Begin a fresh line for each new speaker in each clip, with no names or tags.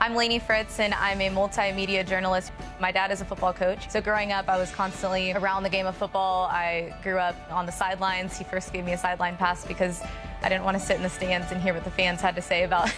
I'm Lainey Fritz, and I'm a multimedia journalist. My dad is a football coach, so growing up, I was constantly around the game of football. I grew up on the sidelines. He first gave me a sideline pass because I didn't want to sit in the stands and hear what the fans had to say about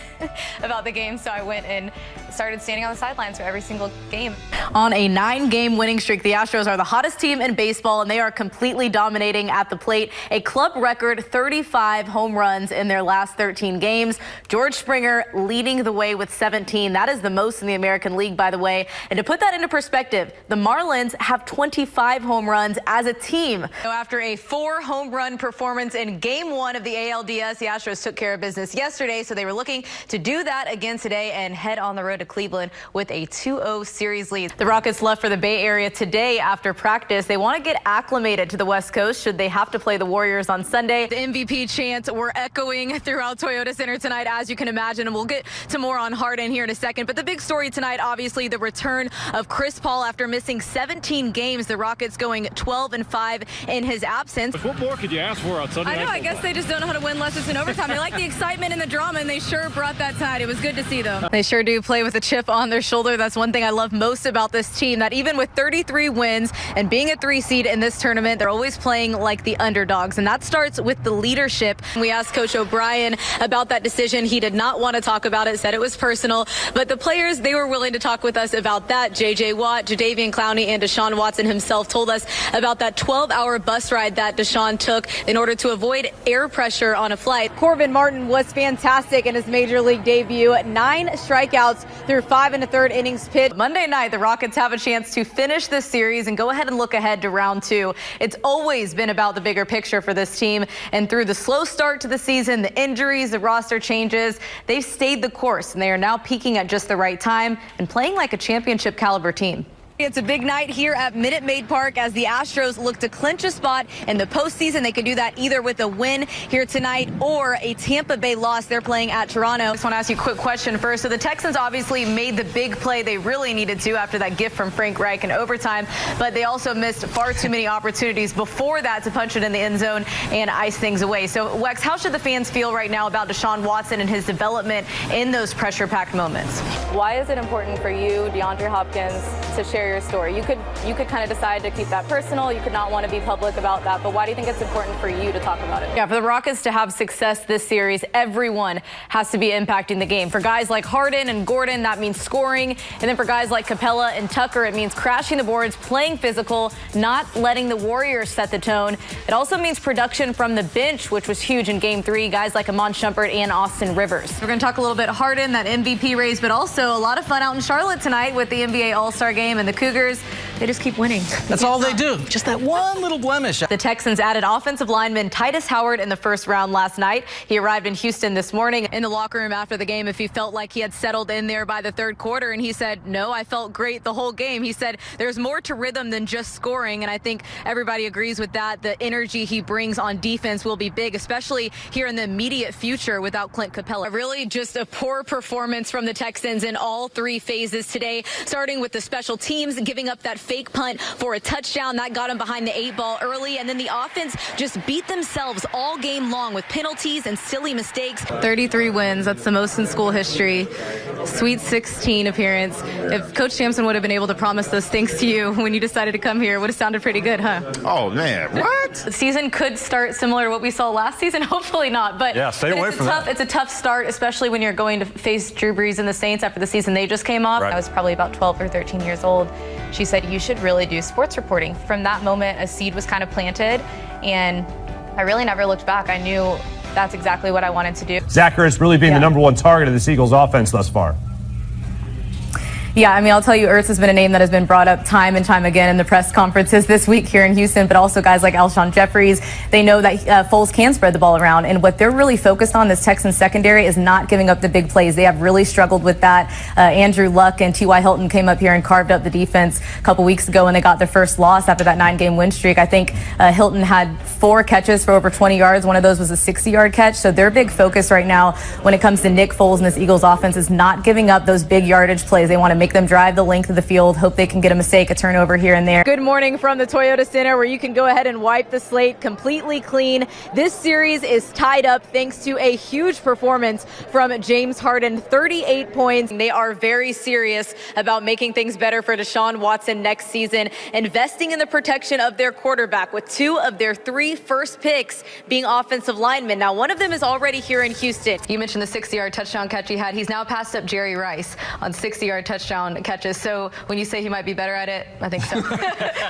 the game, so I went and started standing on the sidelines for every single game.
On a 9-game winning streak, the Astros are the hottest team in baseball, and they are completely dominating at the plate. A club record 35 home runs in their last 13 games. George Springer leading the way with 17. That is the most in the American League, by the way. And to put that into perspective, the Marlins have 25 home runs as a team. After a 4-home run performance in Game 1 of the ALDS, the Astros took care of business yesterday, so they were looking to do that again today and head on the road to Cleveland with a 2-0 series lead. The Rockets left for the Bay Area today after practice. They want to get acclimated to the West Coast should they have to play the Warriors on Sunday. The MVP chants were echoing throughout Toyota Center tonight, as you can imagine, and we'll get to more on Harden here in a second. But the big story tonight, obviously, the return of Chris Paul after missing 17 games. The Rockets going 12-5 in his absence.
What more could you ask for on Sunday night?
I know, I guess they just don't know how to win unless it's in overtime. They like the excitement and the drama, and they sure brought that tonight. It was good to see, though. They sure do play with a chip on their shoulder. That's one thing I love most about this team, that even with 33 wins and being a 3 seed in this tournament, they're always playing like the underdogs, and that starts with the leadership. We asked Coach O'Brien about that decision. He did not want to talk about it, said it was personal, but the players, they were willing to talk with us about that. J.J. Watt, Jadeveon Clowney, and Deshaun Watson himself told us about that 12-hour bus ride that Deshaun took in order to avoid air pressure on a flight. Corbin Martin was fantastic in his major league debut. 9 strikeouts through 5 1/3 innings pitched. Monday night, the Rockets have a chance to finish this series and go ahead and look ahead to round 2. It's always been about the bigger picture for this team, and through the slow start to the season, the injuries, the roster changes, they've stayed the course, and they are now peaking at just the right time and playing like a championship caliber team. It's a big night here at Minute Maid Park as the Astros look to clinch a spot in the postseason. They could do that either with a win here tonight or a Tampa Bay loss. They're playing at Toronto. I just want to ask you a quick question first. So the Texans obviously made the big play they really needed to after that gift from Frank Reich in overtime, but they also missed far too many opportunities before that to punch it in the end zone and ice things away. So, Wex, how should the fans feel right now about Deshaun Watson and his development in those pressure-packed moments?
Why is it important for you, DeAndre Hopkins, to share your story? You could kind of decide to keep that personal. You could not want to be public about that, but why do you think it's important for you to talk about it?
Yeah, for the Rockets to have success this series, everyone has to be impacting the game. For guys like Harden and Gordon, that means scoring. And then for guys like Capella and Tucker, it means crashing the boards, playing physical, not letting the Warriors set the tone. It also means production from the bench, which was huge in Game 3. Guys like Iman Shumpert and Austin Rivers. We're going to talk a little bit Harden, that MVP race, but also a lot of fun out in Charlotte tonight with the NBA All-Star Game, and the Cougars, they just keep winning.
That's all they do. Just that one little blemish.
The Texans added offensive lineman Titus Howard in the first round last night. He arrived in Houston this morning. In the locker room after the game, if he felt like he had settled in there by the third quarter, and he said, no, I felt great the whole game. He said there's more to rhythm than just scoring, and I think everybody agrees with that. The energy he brings on defense will be big, especially here in the immediate future without Clint Capella. Really just a poor performance from the Texans in all 3 phases today, starting with the special teams giving up that fake punt for a touchdown. That got him behind the 8 ball early, and then the offense just beat themselves all game long with penalties and silly mistakes. 33 wins, that's the most in school history. Sweet 16 appearance. If Coach Sampson would have been able to promise those things to you when you decided to come here, it would have sounded pretty good, huh?
Oh, man, what?
The season could start similar to what we saw last season. Hopefully not, but
yeah, stay away from that.
It's a tough start, especially when you're going to face Drew Brees and the Saints after the season they just came off.
I was probably about 12 or 13 years old. She said, you should really do sports reporting. From that moment, a seed was kind of planted, and I really never looked back. I knew that's exactly what I wanted to do.
Zach Ertz really being the #1 target of the Eagles offense thus far.
Yeah, I mean, I'll tell you, Ertz has been a name that has been brought up time and time again in the press conferences this week here in Houston, but also guys like Alshon Jeffries. They know that Foles can spread the ball around, and what they're really focused on, this Texans secondary, is not giving up the big plays. They have really struggled with that. Andrew Luck and T.Y. Hilton came up here and carved up the defense a couple weeks ago when they got their first loss after that 9-game win streak. I think Hilton had 4 catches for over 20 yards. One of those was a 60-yard catch. So their big focus right now when it comes to Nick Foles and this Eagles offense is not giving up those big yardage plays. They want to make them drive the length of the field, hope they can get a mistake, a turnover here and there.
Good morning from the Toyota Center, where you can go ahead and wipe the slate completely clean. This series is tied up thanks to a huge performance from James Harden, 38 points.
They are very serious about making things better for Deshaun Watson next season, investing in the protection of their quarterback with 2 of their 3 first picks being offensive linemen. Now, one of them is already here in Houston. You mentioned the 60-yard touchdown catch he had. He's now passed up Jerry Rice on 60-yard touchdown catches. So when you say he might be better at it, I think so.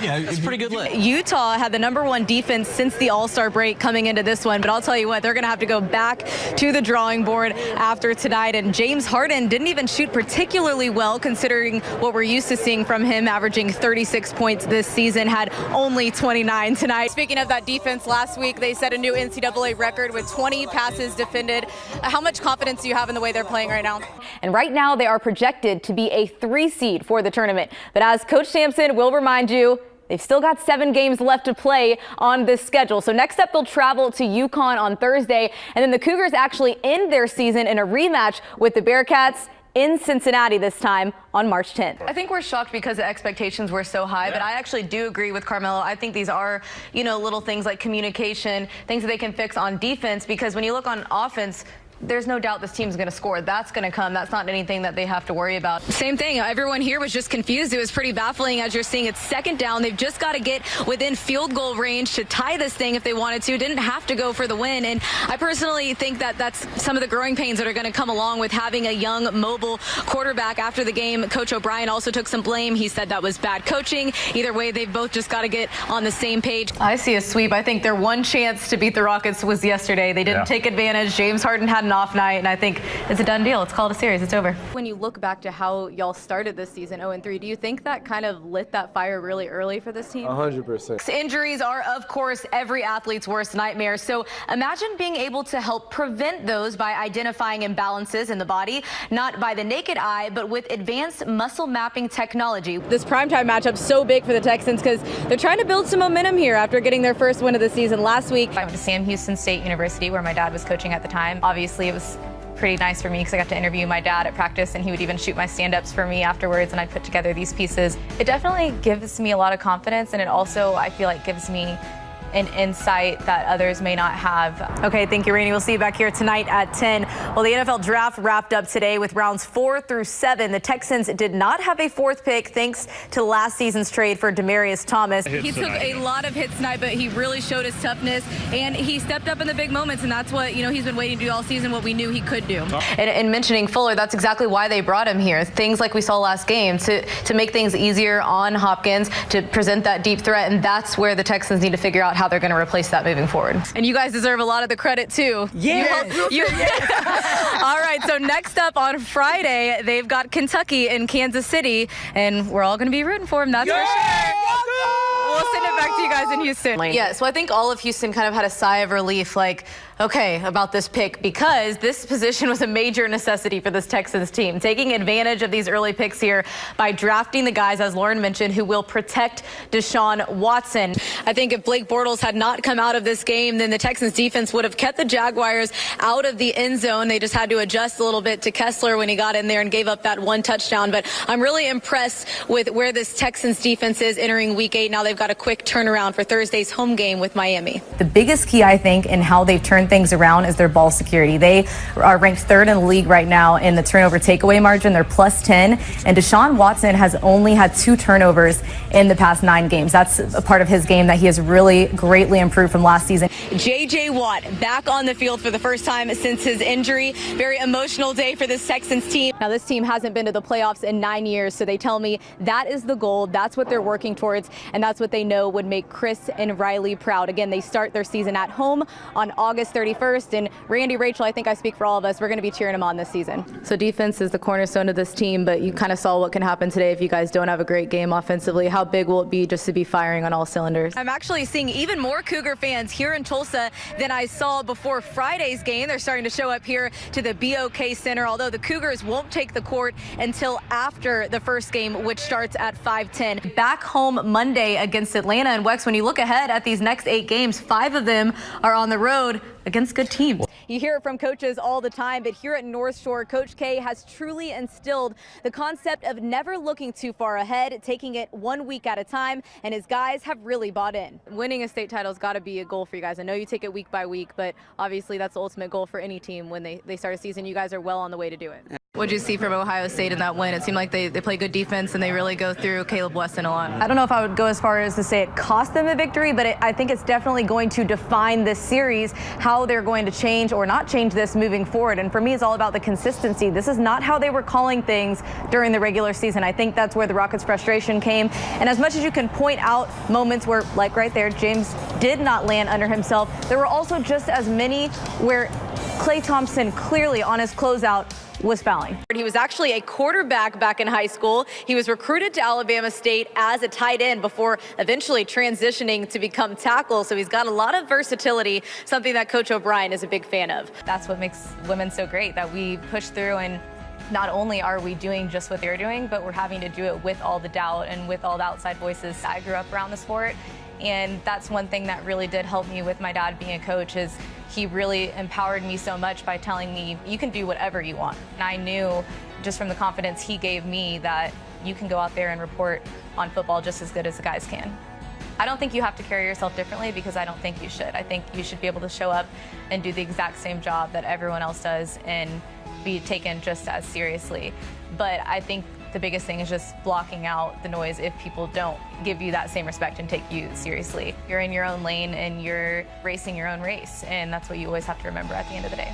Yeah, it's pretty good lick.
Utah had the #1 defense since the All-Star break coming into this one, but I'll tell you what, they're going to have to go back to the drawing board after tonight. And James Harden didn't even shoot particularly well, considering what we're used to seeing from him, averaging 36 points this season, had only 29 tonight.
Speaking of that defense, last week they set a new NCAA record with 20 passes defended. How much confidence do you have in the way they're playing right now?
And right now they are projected to be a 3 seed for the tournament. But as Coach Sampson will remind you, they've still got 7 games left to play on this schedule. So next up, they'll travel to UConn on Thursday. And then the Cougars actually end their season in a rematch with the Bearcats in Cincinnati, this time on March 10th. I think we're shocked because the expectations were so high, but I actually do agree with Carmelo. I think these are, little things like communication, things that they can fix on defense, because when you look on offense, there's no doubt this team's going to score. That's going to come. That's not anything that they have to worry about.
Same thing. Everyone here was just confused. It was pretty baffling as you're seeing it's 2nd down. They've just got to get within field goal range to tie this thing if they wanted to. Didn't have to go for the win. And I personally think that that's some of the growing pains that are going to come along with having a young, mobile quarterback. After the game, Coach O'Brien also took some blame. He said that was bad coaching. Either way, they've both just got to get on the same page.
I see a sweep. I think their one chance to beat the Rockets was yesterday. They didn't take advantage. James Harden had an off night, and I think it's a done deal. It's called a series. It's over.
When you look back to how y'all started this season 0-3, do you think that kind of lit that fire really early for this team?
100%.
Injuries are, of course, every athlete's worst nightmare. So imagine being able to help prevent those by identifying imbalances in the body, not by the naked eye, but with advanced muscle mapping technology.
This primetime matchup's so big for the Texans because they're trying to build some momentum here after getting their first win of the season last week.
I went to Sam Houston State University, where my dad was coaching at the time. Obviously, it was pretty nice for me because I got to interview my dad at practice, and he would even shoot my stand-ups for me afterwards, and I'd put together these pieces. It definitely gives me a lot of confidence, and it also, I feel like, gives me an insight that others may not have.
Okay, thank you, Rainey. We'll see you back here tonight at 10. Well, the NFL draft wrapped up today with rounds 4 through 7. The Texans did not have a 4th pick thanks to last season's trade for Demaryius Thomas.
He took a lot of hits tonight, but he really showed his toughness, and he stepped up in the big moments, and that's what, he's been waiting to do all season, what we knew he could do.
And mentioning Fuller, that's exactly why they brought him here. Things like we saw last game, to make things easier on Hopkins, to present that deep threat, and that's where the Texans need to figure out how they're going to replace that moving forward.
And you guys deserve a lot of the credit, too.
Yes.
All right, so next up on Friday, they've got Kentucky in Kansas City, and we're all going to be rooting for them, that's for sure. We'll send it back to you guys in Houston.
Yeah, so I think all of Houston kind of had a sigh of relief, like, okay, about this pick, because this position was a major necessity for this Texans team, taking advantage of these early picks here by drafting the guys, as Lauren mentioned, who will protect Deshaun Watson.
I think if Blake Bortles had not come out of this game, then the Texans defense would have kept the Jaguars out of the end zone. They just had to adjust a little bit to Kessler when he got in there and gave up that 1 touchdown. But I'm really impressed with where this Texans defense is entering Week 8. Now they've got a quick turnaround for Thursday's home game with Miami.
The biggest key, I think, in how they've turned things around is their ball security. They are ranked 3rd in the league right now in the turnover takeaway margin. They're +10, and Deshaun Watson has only had 2 turnovers in the past 9 games. That's a part of his game that he has really greatly improved from last season.
J.J. Watt back on the field for the first time since his injury. Very emotional day for this Texans team. Now, this team hasn't been to the playoffs in 9 years, so they tell me that is the goal. That's what they're working towards, and that's what they know would make Chris and Riley proud. Again, they start their season at home on August 31st. And Randy, Rachel, I think I speak for all of us. We're going to be cheering them on this season. So defense is the cornerstone of this team, but you kind of saw what can happen today if you guys don't have a great game offensively. How big will it be just to be firing on all cylinders? I'm actually seeing even more Cougar fans here in Tulsa than I saw before Friday's game. They're starting to show up here to the BOK Center, although the Cougars won't take the court until after the first game, which starts at 5:10.
Back home Monday against Atlanta. And Wex, when you look ahead at these next 8 games, 5 of them are on the road against good teams.
You hear it from coaches all the time, but here at North Shore, Coach K has truly instilled the concept of never looking too far ahead, taking it 1 week at a time, and his guys have really bought in. Winning a state title's got to be a goal for you guys. I know you take it week by week, but obviously that's the ultimate goal for any team when they start a season. You guys are well on the way to do it. What did you see from Ohio State in that win? It seemed like they play good defense and they really go through Caleb Weston a lot. I don't know if I would go as far as to say it cost them a victory, but I think it's definitely going to define this series, how they're going to change or not change this moving forward. And for me, it's all about the consistency. This is not how they were calling things during the regular season. I think that's where the Rockets' frustration came. And as much as you can point out moments where, like right there, James did not land under himself, there were also just as many where Klay Thompson clearly on his closeout was fouling. He was actually a quarterback back in high school. He was recruited to Alabama State as a tight end before eventually transitioning to become tackle. So he's got a lot of versatility, something that Coach O'Brien is a big fan of.
That's what makes women so great, that we push through, and not only are we doing just what they're doing, but we're having to do it with all the doubt and with all the outside voices. I grew up around the sport, and that's one thing that really did help me with my dad being a coach, is he really empowered me so much by telling me, you can do whatever you want. And I knew just from the confidence he gave me that you can go out there and report on football just as good as the guys can. I don't think you have to carry yourself differently, because I don't think you should. I think you should be able to show up and do the exact same job that everyone else does and be taken just as seriously. But I think the biggest thing is just blocking out the noise if people don't give you that same respect and take you seriously. You're in your own lane and you're racing your own race, and that's what you always have to remember at the end of the day.